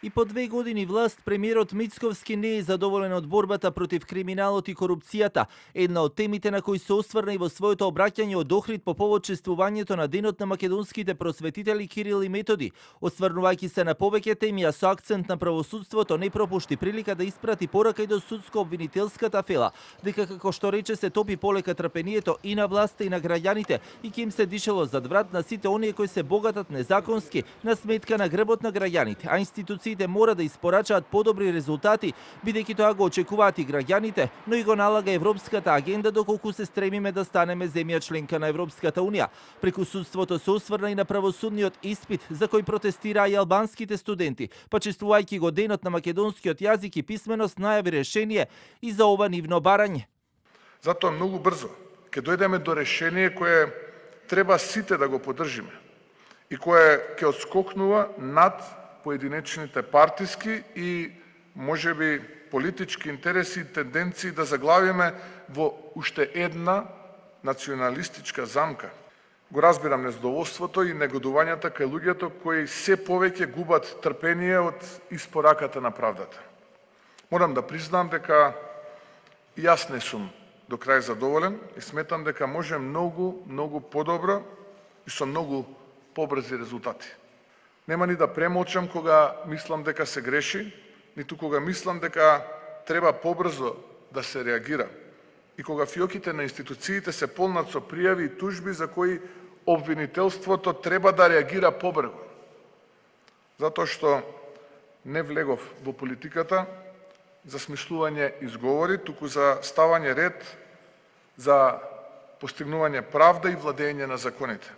И по 2 години власт, премиерот Мицковски не е задоволен од борбата против криминалот и корупцијата, една од темите на кои се осврна и во своето обраќање од Охрид по повод чествувањето на Денот на македонските просветители Кирил и Методи. Осврнувајќи се на повеќе теми, а со акцент на правосудството, не пропушти прилика да испрати порака и до судско-обвинителската фела, дека како што рече се топи полека трпението и на власта и на граѓаните и ќе им се дишело зад врат на сите оние кои се богатат незаконски на сметка на грбот на граѓаните, а институциите мора да испорачаат подобри резултати, бидејќи тоа го очекуваат и граѓаните, но и го налага Европската агенда доколку се стремиме да станеме земја членка на Европската унија. Преку судството се осврна и на правосудниот испит за кој протестираа и албанските студенти, па чествувајќи го Денот на македонскиот јазик и писменост, најави решение и за ова нивно барање. Затоа многу брзо ќе дојдеме до решение кое треба сите да го поддржиме и кое ќе отскокнува над поединечните партиски и можеби политички интереси и тенденции да заглавиме во уште една националистичка замка. Го разбирам незадоволството и негодувањата кај луѓето кои се повеќе губат трпение од испораката на правдата. Морам да признам дека и јас не сум до крај задоволен и сметам дека може многу подобро и со многу побрзи резултати. Нема ни да премолчам кога мислам дека се греши, ниту кога мислам дека треба побрзо да се реагира и кога фиоките на институциите се полнат со пријави и тужби за кои обвинителството треба да реагира побрзо. Затоа што не влегов во политиката за смислување изговори, туку за ставање ред, за постигнување правда и владење на законите.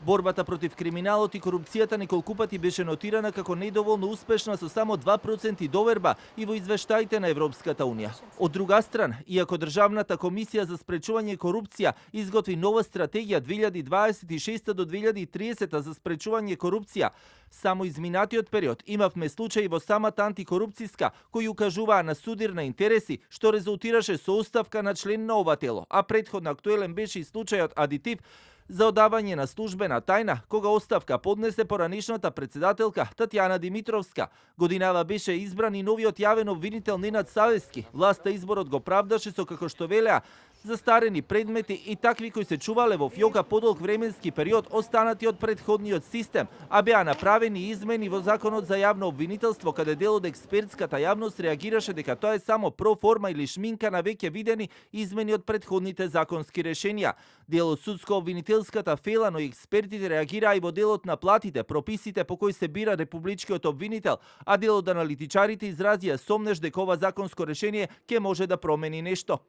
Борбата против криминалот и корупцијата неколку пати беше нотирана како недоволно успешна со само 2% доверба и во извештаите на Европската унија. Од друга страна, иако Државната комисија за спречување корупција изготви нова стратегија 2026 до 2030 за спречување корупција, само изминатиот период имавме случаи во самата антикорупцијска кои укажуваа на судир на интереси, што резултираше со оставка на член на ова тело, а претходно актуелен беше и случајот Адитив за одавање на службена тајна, кога оставка поднесе поранешната председателка Татјана Димитровска. Годинава беше избран и новиот јавен обвинител Ненад Савески. Власта изборот го правдаше со, како што велеа, застарени предмети и такви кои се чувале во фиока подолг временски период останати од претходниот систем, а беа направени измени во Законот за јавно обвинителство, каде дел од експертската јавност реагираше дека тоа е само проформа или шминка на веќе видени измени од претходните законски решенија. Дел од судско-обвинителската фела, но и експертите реагираа и во делот на платите, прописите по кои се бира републичкиот обвинител, а дел од аналитичарите изразија сомнеш дека ова законско решение ќе може да промени нешто.